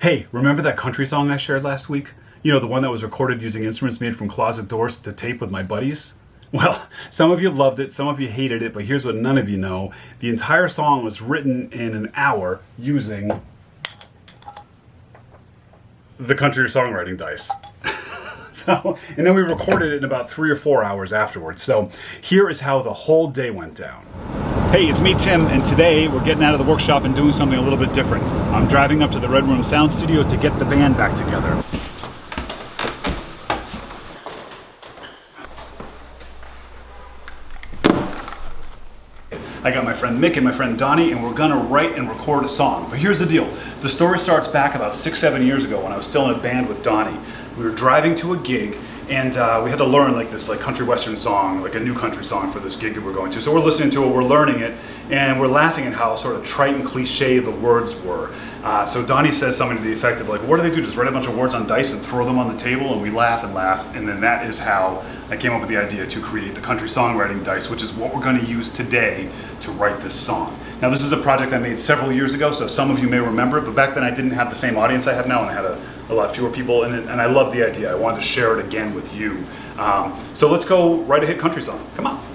Hey, remember that country song I shared last week? You know, the one that was recorded using instruments made from closet doors to tape with my buddies? Well, some of you loved it, some of you hated it, but here's what none of you know. The entire song was written in an hour using the country songwriting dice. And then we recorded it in about 3 or 4 hours afterwards. So here is how the whole day went down. Hey, it's me, Tim, and today we're getting out of the workshop and doing something a little bit different. I'm driving up to the Red Room Sound Studio to get the band back together. I got my friend Mick and my friend Donnie, and we're gonna write and record a song. But here's the deal. The story starts back about 6-7 years ago when I was still in a band with Donnie. We were driving to a gig, and we had to learn this country western song, like a new country song for this gig that we're going to. So we're listening to it, we're learning it, and we're laughing at how sort of trite and cliche the words were. So Donnie says something to the effect of what do they do? Just write a bunch of words on dice and throw them on the table, and we laugh and laugh. And then that is how I came up with the idea to create the country songwriting dice, which is what we're going to use today to write this song. Now, this is a project I made several years ago, so some of you may remember it, but back then I didn't have the same audience I have now, and I had a lot fewer people, and I love the idea. I wanted to share it again with you. So let's go write a hit country song. Come on.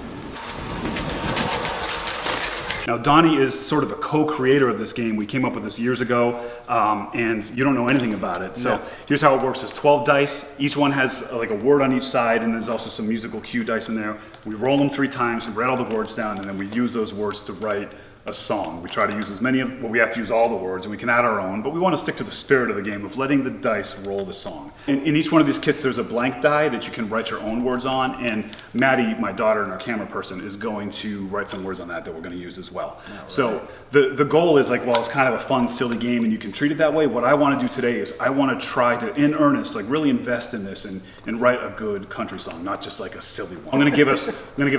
Now, Donnie is sort of a co-creator of this game. We came up with this years ago, and you don't know anything about it. So here's how it works. There's 12 dice. Each one has a word on each side, and there's also some musical cue dice in there. We roll them 3 times, we write all the words down, and then we use those words to write a song. We try to use as many of, well, we have to use all the words, and we can add our own, but we want to stick to the spirit of the game of letting the dice roll the song. In each one of these kits, there's a blank die that you can write your own words on, and Maddie, my daughter and our camera person, is going to write some words on that we're going to use as well. Right. So the goal is well, it's kind of a fun, silly game, and you can treat it that way. What I want to do today is I want to try to, in earnest, really invest in this and write a good country song, not just a silly one. I'm going to give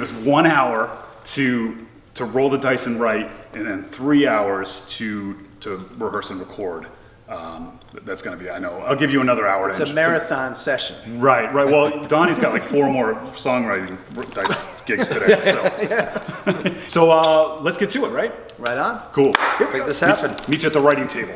us 1 hour to roll the dice and write, and then 3 hours to rehearse and record. That's going to be, I know. I'll give you another hour. It's a marathon session. Right. Well, Donnie's got 4 more songwriting dice gigs today. So let's get to it, right? Right on. Cool. Make this happen. Meet you at the writing table.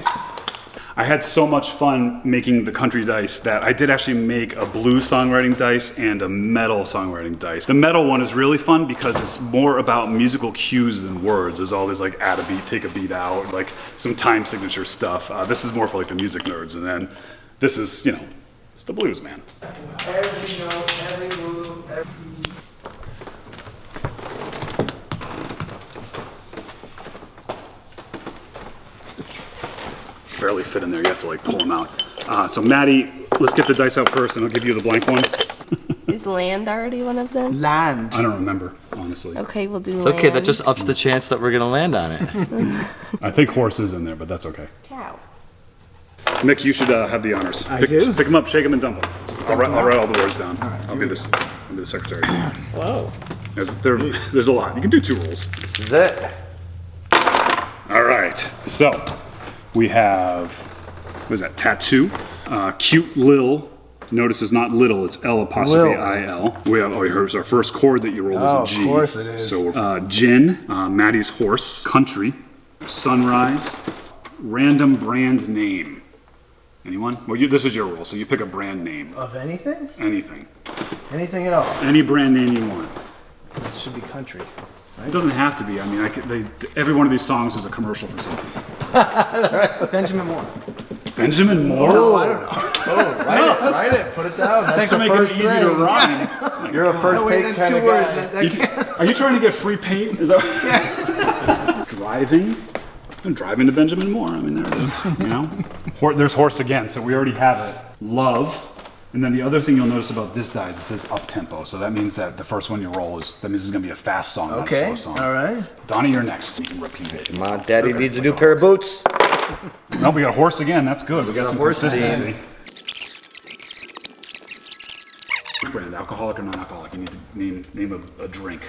I had so much fun making the country dice that I did actually make a blues songwriting dice and a metal songwriting dice. The metal one is really fun because it's more about musical cues than words. There's all this add a beat, take a beat out, some time signature stuff. This is more for the music nerds, and then this is, it's the blues, man. Every note, every move, every... Barely fit in there, you have to pull them out. So Maddie, let's get the dice out first and I'll give you the blank one. Is land already one of them? Land. I don't remember, honestly. Okay, we'll do It's land. okay, that just ups the chance that we're gonna land on it. I think horse is in there, but that's okay. Cow. Mick, you should have the honors. I do? Pick them up, shake them, and dump them. I'll write all the words down. I'll be the secretary. Whoa. There's a lot. You can do 2 rolls. This is it. All right, so we have, what is that, tattoo? Cute Lil. Notice it's not little, it's L apostrophe I-L. We have, here's our first chord that you roll is a G. Of course it is. So gin, Maddie's horse, country, sunrise, random brand name. Anyone? Well, this is your roll, so you pick a brand name. Of anything? Anything. Anything at all? Any brand name you want. It should be country. It doesn't have to be. I mean, every one of these songs is a commercial for something. Benjamin Moore. Benjamin Moore? No, I don't know. Oh, write it. Put it down. Thanks for making it easy to rhyme. You're a first take kind of guy. Are you trying to get free paint? Is that driving? I'm driving to Benjamin Moore. I mean, there it is. There's horse again, so we already have it. Love. And then the other thing you'll notice about this die is it says up tempo. So that means that the first one you roll that means it's gonna be a fast song, not a slow song. All right. Donnie, you're next. You can repeat it. Come on, Daddy needs a new pair of boots. No, we got a horse again. That's good. We got some horse consistency. Brand, alcoholic or non-alcoholic? You need to name a drink.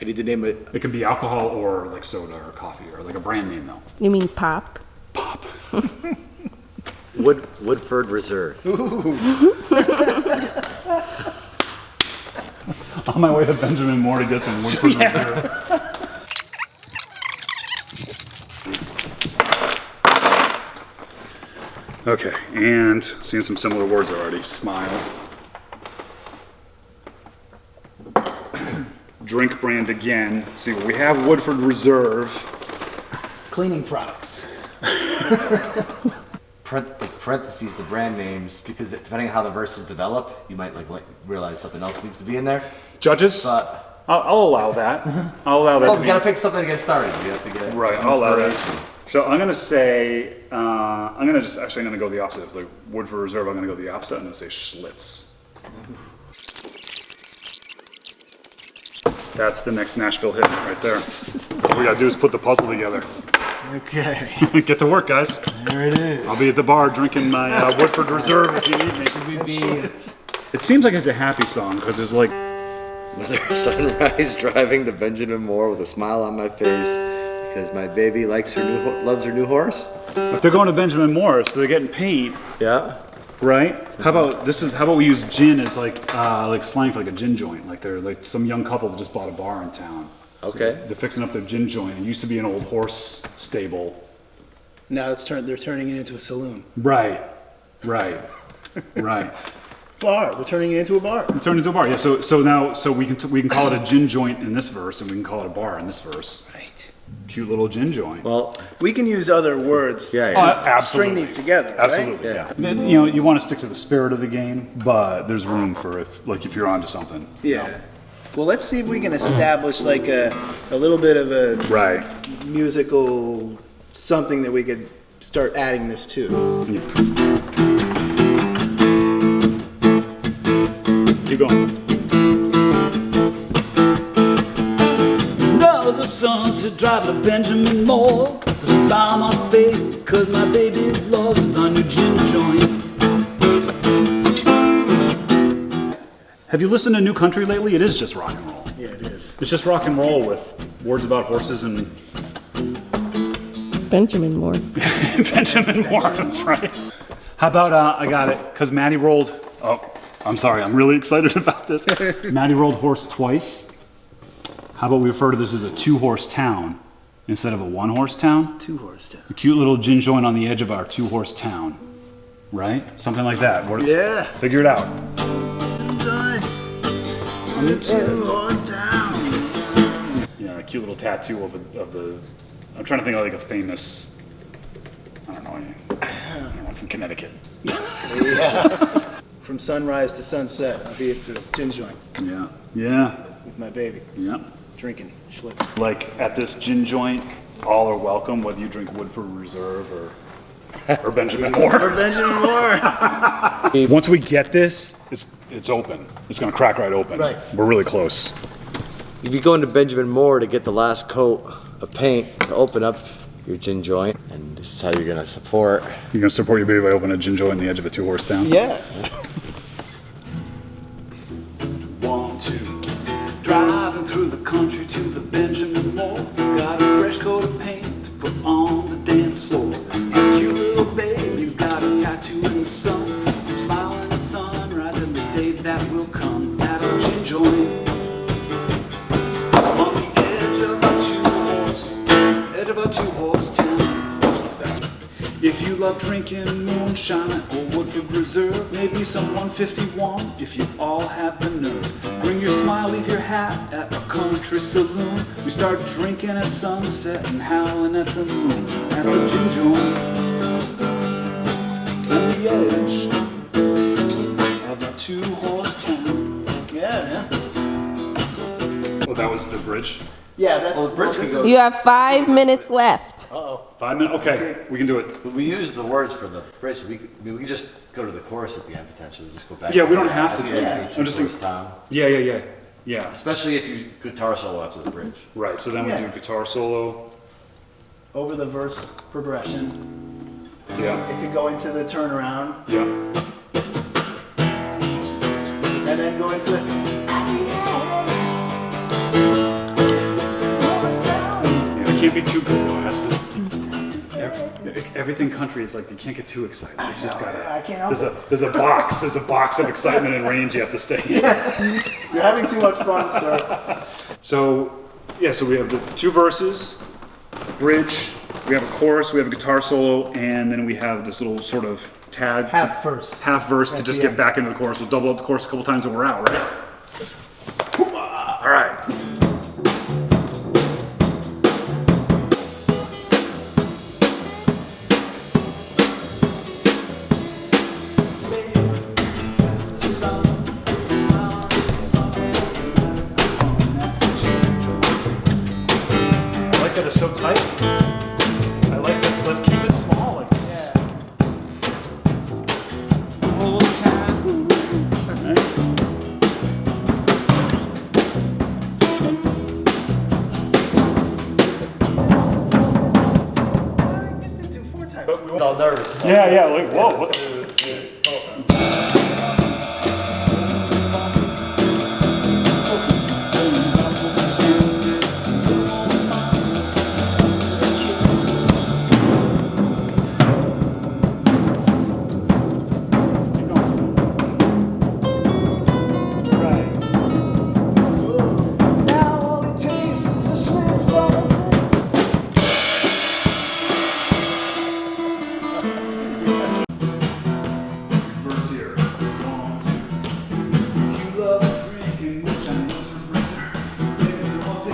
I need to name it. It can be alcohol or soda or coffee or a brand name though. You mean pop? Pop. Woodford Reserve. On my way to Benjamin Moore to get some Woodford Reserve. Okay, and seeing some similar words already. Smile. Drink brand again. See, we have Woodford Reserve. Cleaning products. Parentheses, the brand names, because depending on how the verses develop, you might like realize something else needs to be in there. Judges? But I'll allow that. I'll allow that. oh, to we be- gotta pick something to get started. We have to get Right, some I'll allow inspiration. that. So I'm gonna say, I'm gonna go the opposite. If the Woodford Reserve, I'm gonna go the opposite. I'm gonna say Schlitz. That's the next Nashville hit right there. All we gotta do is put the puzzle together. Okay. Get to work, guys. There it is. I'll be at the bar drinking my Woodford Reserve if you need me. It seems like it's a happy song because there's like, Another sunrise driving to Benjamin Moore with a smile on my face because my baby likes her loves her new horse. if they're going to Benjamin Moore, so they're getting paid, Yeah. right? How about we use gin as like slang for like a gin joint? Like they're like some young couple that just bought a bar in town. So Okay. they're fixing up their gin joint. It used to be an old horse stable. Now they're turning it into a saloon. Right. Bar. They're turning it into a bar. It turned into a bar. Yeah. So now we can call it a gin joint in this verse, and we can call it a bar in this verse. Right. Cute little gin joint. Well, We can use other words yeah. to Absolutely. string these together, right? Absolutely. Yeah. You know, you want to stick to the spirit of the game, but there's room for if you're onto something. Yeah. Well, let's see if we can establish like a little bit of a Right. musical something that we could start adding this to. Keep going. Another sunset driving to Benjamin Moore. The smile on my face, cause my baby loves our new gin joint. Have you listened to New Country lately? It is just rock and roll. Yeah, it is. It's just rock and roll with words about horses and Benjamin Moore. Benjamin Moore, that's right. How about, I got it, because Maddie rolled, oh, I'm sorry, I'm really excited about this. Maddie rolled horse twice. How about we refer to this as a two-horse town instead of a one-horse town? Two-horse town. A cute little gin joint on the edge of our two-horse town, right? Something like that. Yeah. Figure it out. On the two-horse town. Yeah, a cute little tattoo of the, I'm trying to think of like a famous, I don't know, from Connecticut. From sunrise to sunset, I'll be at the gin joint Yeah, with my baby, drinking Schlitz. Like at this gin joint, all are welcome, whether you drink Woodford Reserve or Benjamin Moore. Or Benjamin Moore. Once we get this, it's open. It's gonna crack right open. Right. We're really close. You'd be going to Benjamin Moore to get the last coat of paint to open up your gin joint, and this is how you're gonna support. You're gonna support your baby by opening a gin joint on the edge of a two-horse town? Yeah. 1, 2. Driving through the country to the Benjamin Moore. Got a fresh coat of paint to put on the dance floor. A cute little baby's got a tattoo in the sun. I'm smiling at sunrise and the day that will come. At a gin joint on the edge of a two-horse town. If you love drinking moonshine or Woodford Reserve, maybe some 151 if you all have the nerve. Bring your smile, leave your hat at a country saloon. We start drinking at sunset and howling at the moon. At the gin joint on the edge of a two-horse town. Yeah. Oh, that was the bridge? Yeah, that's. Well, the bridge can go. You have 5 minutes left. 5 minutes? Okay, we can do it. We use the words for the bridge. We can just go to the chorus at the end potentially. Just go back. Yeah, to we don't the- have at to the do end that. of each I'm just chorus thinking- town. Yeah. Especially if you guitar solo after the bridge. Right, so then we do guitar solo. Over the verse progression. Yeah, It could go into the turnaround yeah. and then go into Yeah, it can't be too good though. It has to. Everything country is like you can't get too excited. It's just gotta. I can't help There's a box of excitement and range you have to stay in. You're having too much fun, sir. So yeah, so we have the two verses, bridge, we have a chorus, we have a guitar solo, and then we have this little sort of tag. Half verse. Half verse to just get back into the chorus. We'll double up the chorus a couple times and we're out, right? All right. I like that it's so tight. I like this. Let's keep it small like this. I'm all nervous. Yeah, like, whoa. What?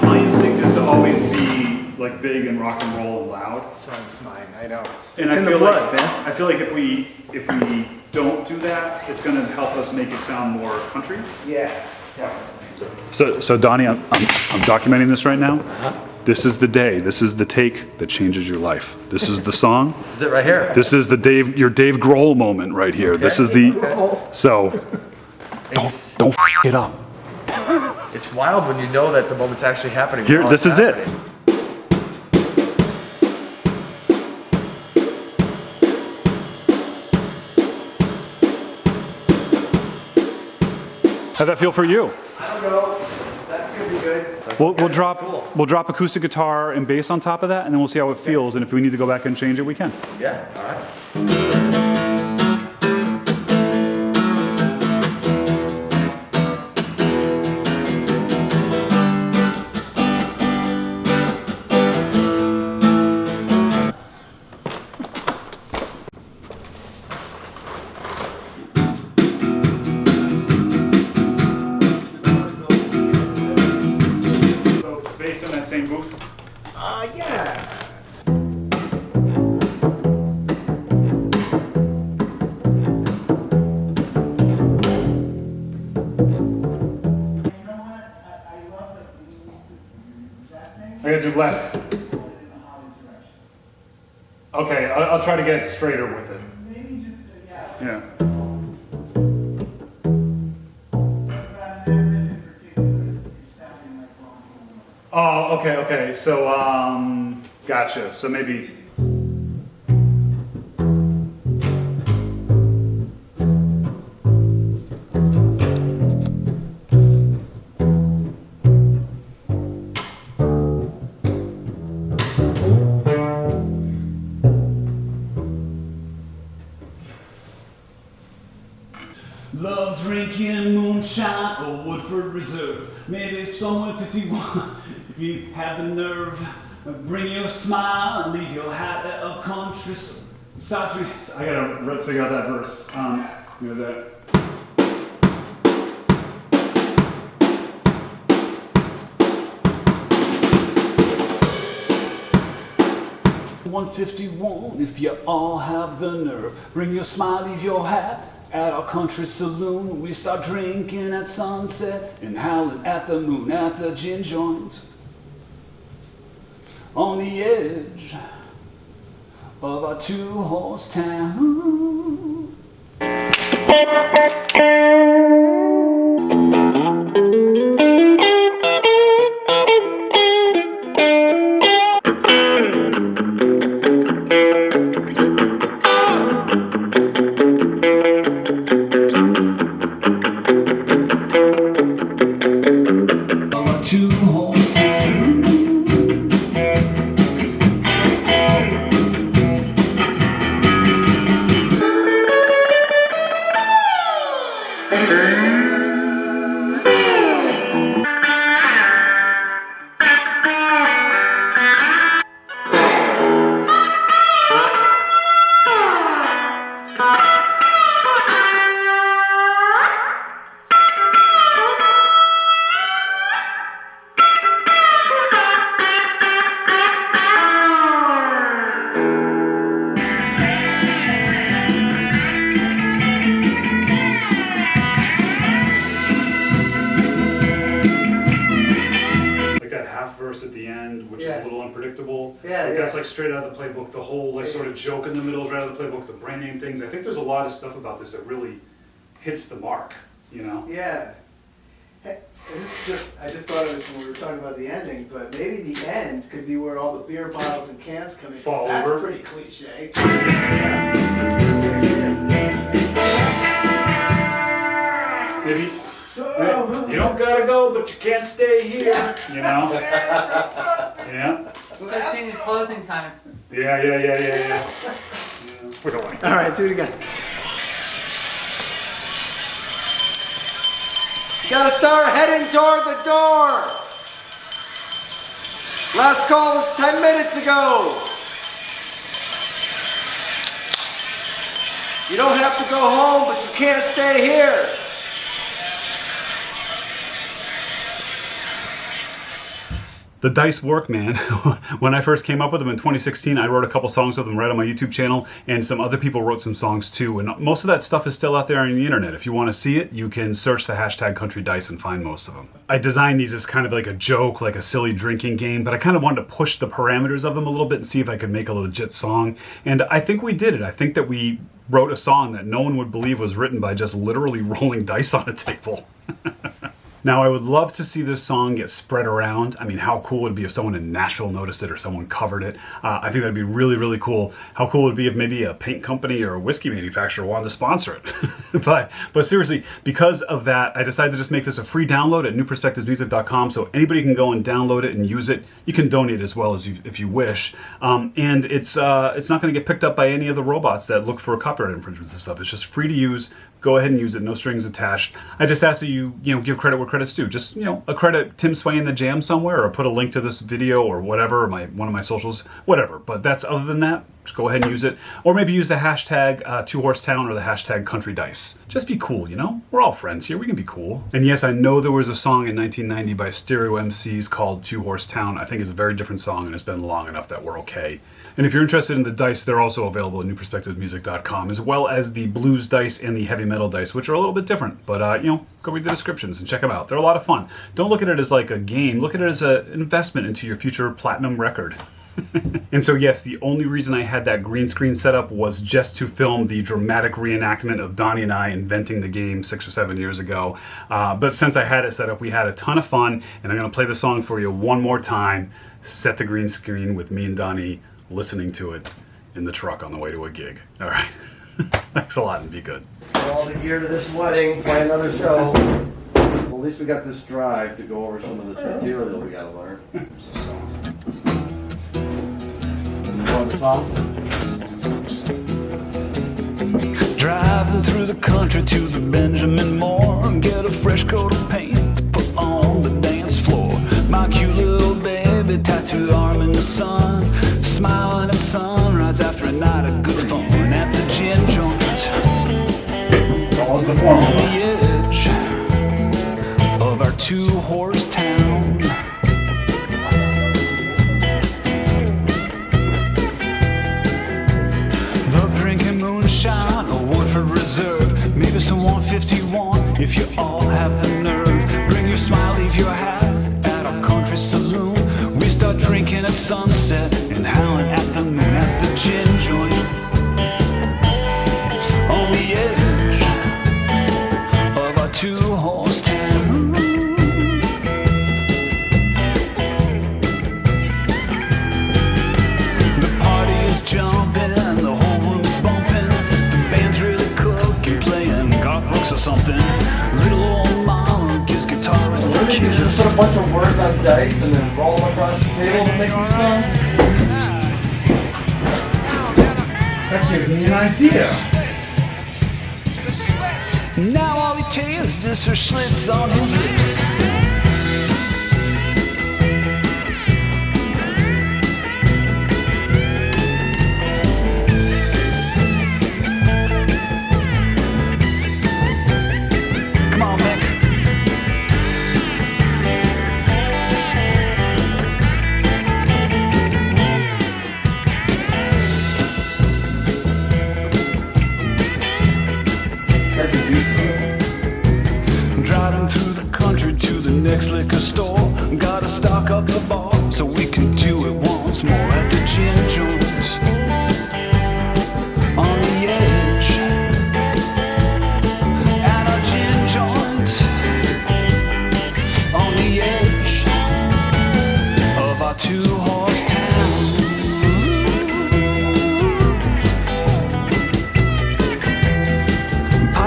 My instinct is to always be like big and rock and roll and loud. Sounds mine. I know. It's And in the feel blood, like, man. I feel like if we don't do that, it's going to help us make it sound more country. Yeah, definitely. So Donnie, I'm documenting this right now. This is the day. This is the take that changes your life. This is the song. This is it right here. This is your Dave Grohl moment right here. This is the so don't f it up. It's wild when you know that the moment's actually happening. Here, while this it's is it. happening. How'd that feel for you? I don't know. That could be good. We'll drop acoustic guitar and bass on top of that, and then we'll see how it feels. And if we need to go back and change it, we can. Yeah. All right. So bass in that same booth. Yeah. I gotta do less. Okay, I'll try to get straighter with it. Yeah. Oh, okay. So, gotcha. So maybe. Love drinking moonshine or Woodford Reserve. Maybe somewhere 51 if you have the nerve. Bring your smile and leave your hat at a country. Stop drinking. I gotta figure out that verse. Where's that? $151 if you all have the nerve. Bring your smile, leave your hat at our country saloon. We start drinking at sunset and howling at the moon at the gin joint on the edge of our two-horse town. Two-horse town. it's like straight out of the playbook. The whole like sort of joke in the middle is right out of the playbook. The brand name things. I think there's a lot of stuff about this that really hits the mark. You know? Yeah. Hey, I just thought of this when we were talking about the ending, but maybe the end could be where all the beer bottles and cans come in. Fall That's over. pretty cliche. Maybe you don't gotta go, but you can't stay here. You know? Yeah. Start singing closing time. Yeah. We're going. All right, do it again. Gotta start heading toward the door. Last call was 10 minutes ago. You don't have to go home, but you can't stay here. The dice work, man. When I first came up with them in 2016, I wrote a couple songs with them right on my YouTube channel, and some other people wrote some songs too. And most of that stuff is still out there on the internet. If you want to see it, you can search the hashtag Country Dice and find most of them. I designed these as kind of like a joke, like a silly drinking game, but I kind of wanted to push the parameters of them a little bit and see if I could make a legit song. And I think we did it. I think that we wrote a song that no one would believe was written by just literally rolling dice on a table. Now, I would love to see this song get spread around. I mean, how cool would it be if someone in Nashville noticed it or someone covered it? I think that'd be really, really cool. How cool would it be if maybe a paint company or a whiskey manufacturer wanted to sponsor it? but seriously, because of that, I decided to just make this a free download at newperspectivesmusic.com, so anybody can go and download it and use it. You can donate as well as if you wish. And it's not going to get picked up by any of the robots that look for copyright infringements and stuff. It's just free to use. Go ahead and use it, no strings attached. I just ask that you give credit where credit's due. Just a credit Tim Sway in the Jam somewhere, or put a link to this video or whatever, or one of my socials, whatever. But that's other than that, just go ahead and use it, or maybe use the hashtag Two Horse Town or the hashtag Country Dice. Just be cool, We're all friends here. We can be cool. And yes, I know there was a song in 1990 by Stereo MCs called Two Horse Town. I think it's a very different song, and it's been long enough that we're okay. And if you're interested in the dice, they're also available at newperspectivesmusic.com, as well as the blues dice and the heavy metal dice, which are a little bit different. But, go read the descriptions and check them out. They're a lot of fun. Don't look at it as like a game. Look at it as an investment into your future platinum record. And so, yes, the only reason I had that green screen set up was just to film the dramatic reenactment of Donnie and I inventing the game 6 or 7 years ago. But since I had it set up, we had a ton of fun, and I'm going to play the song for you one more time. Set the green screen with me and Donnie listening to it in the truck on the way to a gig. All right. Thanks a lot, and be good. All the gear to this wedding, play another show. Well, at least we got this drive to go over some of this material that we gotta learn. This is one of the songs. Driving through the country to the Benjamin Moore, get a fresh coat of paint to put on the dance floor. My cute little baby, tattooed arm in the sun, smiling at sunrise after a night of good fun at the gin joint. On the edge of our two-horse town. The drinking moonshine, a Woodford Reserve, maybe some 151 if you all have the nerve. Bring your smile, leave your hat at our country saloon. We start drinking at sunset and howling at the moon at the gin joint. On the edge of our two-horse town. The party is jumping, the whole room is bumping. The band's really cooking, playing golf books or something. Little old mama gives guitarist a kiss. Just put a bunch of words on dice and then roll them across the table to make these songs. That gives me an idea. Now all he tastes is her Schlitz on his lips. Come on, Mick. Driving through the country to the next liquor store. Gotta stock up the bar so we can do it once more at the gin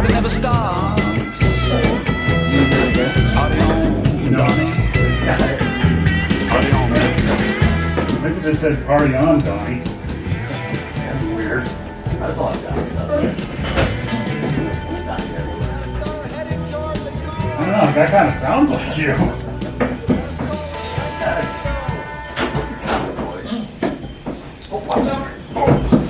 party never stops. Party on, Donnie. Party on. Maybe it just said party on, Donnie. That's weird. That's a lot of Donnie. I don't know, that kind of sounds like you. Oh, watch out.